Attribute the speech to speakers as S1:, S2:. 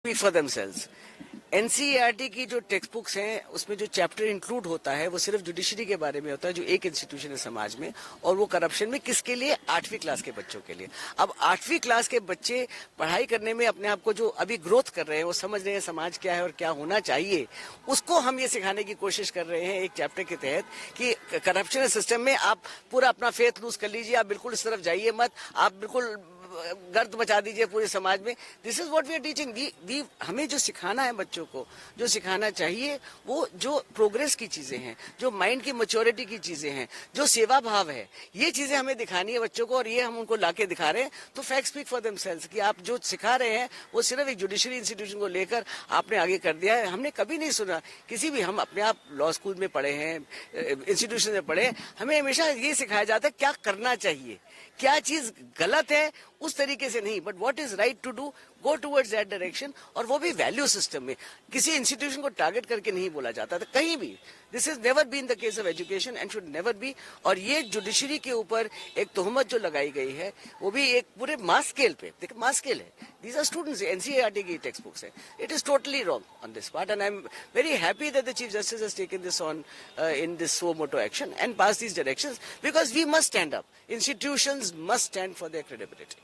S1: Speak for themselves. NCERT की जो text books हैं उसमें जो चैप्टर इंक्लूड होता है वो सिर्फ जुडिशरी के बारे में होता है, जो एक इंस्टीट्यूशन है समाज में, और वो करप्शन में किसके लिए? 8वीं क्लास के बच्चों के लिए। अब 8वीं क्लास के बच्चे पढ़ाई करने में अपने आप को जो अभी ग्रोथ कर रहे हैं, वो समझ रहे हैं समाज क्या है और क्या होना चाहिए, उसको हम ये सिखाने की कोशिश कर रहे हैं एक चैप्टर के तहत कि करप्शन सिस्टम में आप पूरा अपना फेथ लूज कर लीजिए, आप बिल्कुल इस तरफ जाइए मत, आप बिल्कुल गर्द बचा दीजिए पूरे समाज में। This is what we are teaching. हमें जो सिखाना है बच्चों को, जो सिखाना चाहिए, वो जो प्रोग्रेस की चीजें हैं, जो माइंड की मैच्योरिटी की चीजें हैं, जो सेवा भाव है, ये चीजें हमें दिखानी है बच्चों को, और ये हम उनको लाके दिखा रहे हैं। तो फैक्ट स्पीक फॉर देमसेल्व्स कि आप जो सिखा रहे हैं वो सिर्फ एक जुडिशरी इंस्टीट्यूशन को लेकर आपने आगे कर दिया है। हमने कभी नहीं सुना किसी भी, हम अपने आप लॉ स्कूल में पढ़े हैं, इंस्टीट्यूशन में पढ़े, हमें हमेशा ये सिखाया जाता है क्या करना चाहिए, क्या चीज गलत है उस तरीके से नहीं, but what is right to do, go towards that direction, और वो भी वैल्यू सिस्टम में। किसी इंस्टीट्यूशन को टारगेट करके नहीं बोला जाता था कहीं भी। This is never been the case of education and should never be. और ये जुडिशरी के ऊपर एक तोहमत जो लगाई गई है, वो भी एक पूरे मास स्केल पे, देखिए मास स्केल है, दीज आर स्टूडेंट्स, एनसीईआरटी की टेक्स्ट बुक्स है। It is totally wrong on this part, and I am very happy that the chief justice has taken this on in this suo motu action and pass these directions, because we must stand up. Institutions must stand for their credibility.